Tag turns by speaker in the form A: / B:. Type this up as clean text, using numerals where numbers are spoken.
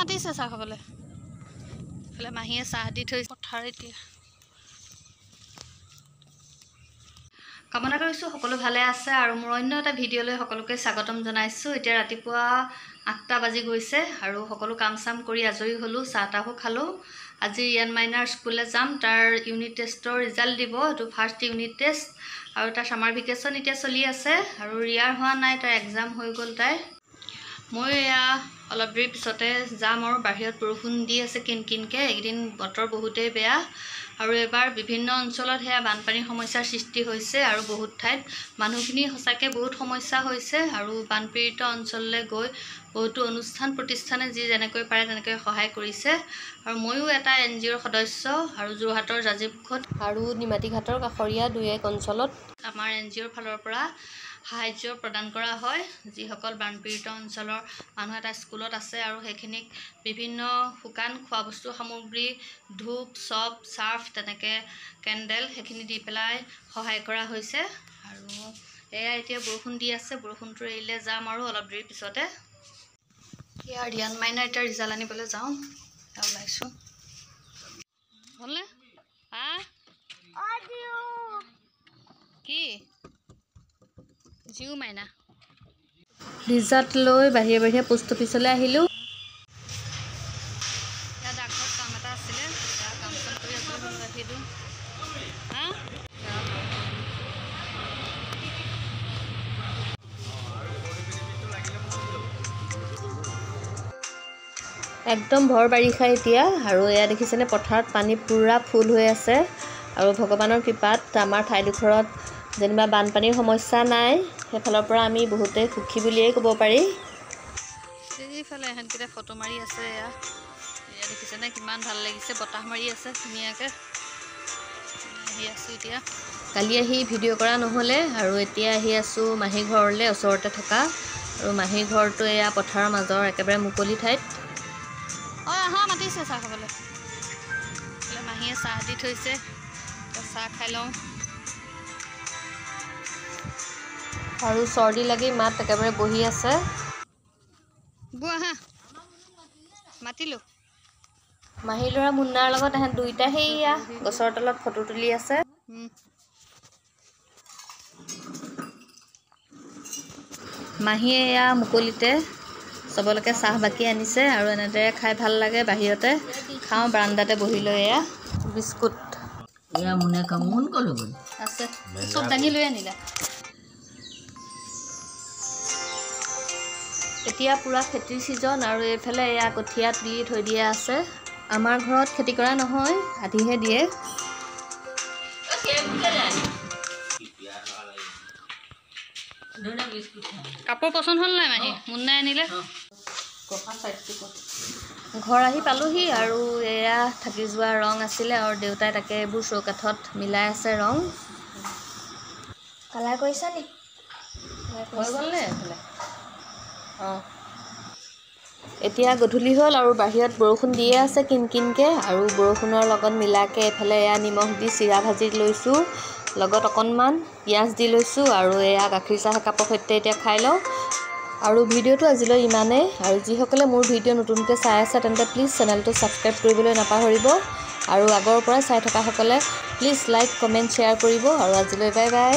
A: মাতিছে চাহ খাবলৈ এইফালে মাহীয়ে চাহ দি থৈ পথাৰ এতিয়া কামনা কৰিছোঁ সকলো ভালে আছে আৰু মোৰ অন্য এটা ভিডিঅ'লৈ সকলোকে স্বাগতম জনাইছোঁ। এতিয়া ৰাতিপুৱা 8টা বাজি গৈছে আৰু সকলো কাম চাম কৰি আজৰি হ'লোঁ, চাহ তাহো খালোঁ। আজি ৰিয়ান মাইনাৰ স্কুললৈ যাম, তাৰ ইউনিট টেষ্টৰ ৰিজাল্ট দিব। এইটো ফাৰ্ষ্ট ইউনিট টেষ্ট আৰু তাৰ ছামাৰ ভেকেশ্যন এতিয়া চলি আছে আৰু ৰিয়াৰ হোৱা নাই, তাৰ এক্সাম হৈ গ'ল তাই। মই এয়া অলপ দেৰি পিছতে যাম আৰু বাহিৰত বৰষুণ দি আছে কিনকিনকৈ। এইকেইদিন বতৰ বহুতেই বেয়া আৰু এবাৰ বিভিন্ন অঞ্চলত সেয়া বানপানীৰ সমস্যাৰ সৃষ্টি হৈছে আৰু বহুত ঠাইত মানুহখিনি সঁচাকৈ বহুত সমস্যা হৈছে আৰু বানপীড়িত অঞ্চললৈ গৈ বহুতো অনুষ্ঠান প্ৰতিষ্ঠানে যি যেনেকৈ পাৰে তেনেকৈ সহায় কৰিছে আৰু ময়ো এটা NGOৰ সদস্য আৰু যোৰহাটৰ জাজিমুখত আৰু নিমাতীঘাটৰ কাষৰীয়া 2-1 অঞ্চলত আমাৰ NGOৰ ফালৰ পৰা সাহায্য প্ৰদান কৰা হয়। যিসকল বানপীড়িত অঞ্চলৰ মানুহ এটা স্কুলত আছে আৰু সেইখিনিক বিভিন্ন শুকান খোৱা বস্তু সামগ্ৰী, ধূপ, চপ, চাৰ্ফ, তেনেকৈ কেণ্ডেল সেইখিনি দি পেলাই সহায় কৰা হৈছে আৰু এয়া এতিয়া বৰষুণ দি আছে, বৰষুণটো এৰিলে যাম আৰু অলপ দেৰি পিছতে। ইয়াৰ ৰিয়ান মাইনাৰ এতিয়া ৰিজাল্ট আনিবলৈ যাওঁ, ওলাইছোঁ। হ'লনে কি জিও মাইনা ৰিজাল্ট লৈ বাহিৰে বাহিৰে পোষ্ট অফিচলৈ আহিলোঁ। ইয়াত ডাকঘৰত কাম এটা আছিলে, কাম চাম কৰি আহিলোঁ। একদম ভৰ বাৰিষা এতিয়া আৰু এয়া দেখিছেনে পথাৰত পানী পূৰা ফুল হৈ আছে আৰু ভগৱানৰ কৃপাত আমাৰ ঠাইডোখৰত যেনিবা বানপানীৰ সমস্যা নাই। সেইফালৰ পৰা আমি বহুতেই সুখী বুলিয়েই ক'ব পাৰি। এইফালে এহেঁতকেইটা ফটো মাৰি আছে, এয়া দেখিছেনে কিমান ভাল লাগিছে, বতাহ মাৰি আছে ধুনীয়াকৈ। আহি আছোঁ এতিয়া, কালি আহি ভিডিঅ' কৰা নহ'লে আৰু এতিয়া আহি আছোঁ মাহী ঘৰলৈ, ওচৰতে থকা আৰু মাহী ঘৰটো এয়া পথাৰৰ মাজৰ একেবাৰে মুকলি ঠাইত। আহা মাতিছে চাহ খাবলৈ, মাহীয়ে চাহ দি থৈছে, চাহ খাই লওঁ আৰু চৰ্দি লাগি মাত একেবাৰে বহি আছে। আহা মাতিলোঁ। মাহী ল'ৰা মুন্নাৰ লগত এহেঁত দুইটা সেইয়া গছৰ তলত ফটো তুলি আছে। মাহীয়ে এয়া মুকলিতে চবলৈকে চাহ বাকি আনিছে আৰু এনেদৰে খাই ভাল লাগে। বাহিৰতে খাওঁ, বাৰান্দাতে বহি লৈ এয়া বিস্কুট আছে, চব দাঙি লৈ আনিলা। এতিয়া পূৰা খেতিৰ ছিজন আৰু এইফালে এয়া কঠীয়া তুলি থৈ দিয়া আছে। আমাৰ ঘৰত খেতি কৰা নহয়, আধিহে দিয়ে। কাপোৰ পচন্দ হ'ল নাই মাহী? মুন্নাই আনিলে। ঘৰ আহি পালোহি আৰু এয়া থাকি যোৱা ৰং আছিলে আৰু দেউতাই তাকে এইবোৰ চৌকাঠত মিলাই আছে ৰং। কালাৰ কৰিছা নি? হৈ গ'লনে এইফালে? অঁ, এতিয়া গধূলি হ'ল আৰু বাহিৰত বৰষুণ দিয়ে আছে কিনকিনকৈ আৰু বৰষুণৰ লগত মিলাকৈ এইফালে এয়া নিমখ দি চিৰা ভাজি লৈছোঁ, লগত অকণমান পিঁয়াজ দি লৈছোঁ আৰু এয়া গাখীৰ চাহ একাপৰ সৈতে এতিয়া খাই লওঁ। আৰু ভিডিঅ'টো আজিলৈ ইমানেই আৰু যিসকলে মোৰ ভিডিঅ' নতুনকৈ চাই আছে তেন্তে প্লিজ চেনেলটো ছাবস্ক্ৰাইব কৰিবলৈ নাপাহৰিব আৰু আগৰ পৰাই চাই থকাসকলে প্লিজ লাইক, কমেণ্ট, শ্বেয়াৰ কৰিব আৰু আজিলৈ বাই বাই।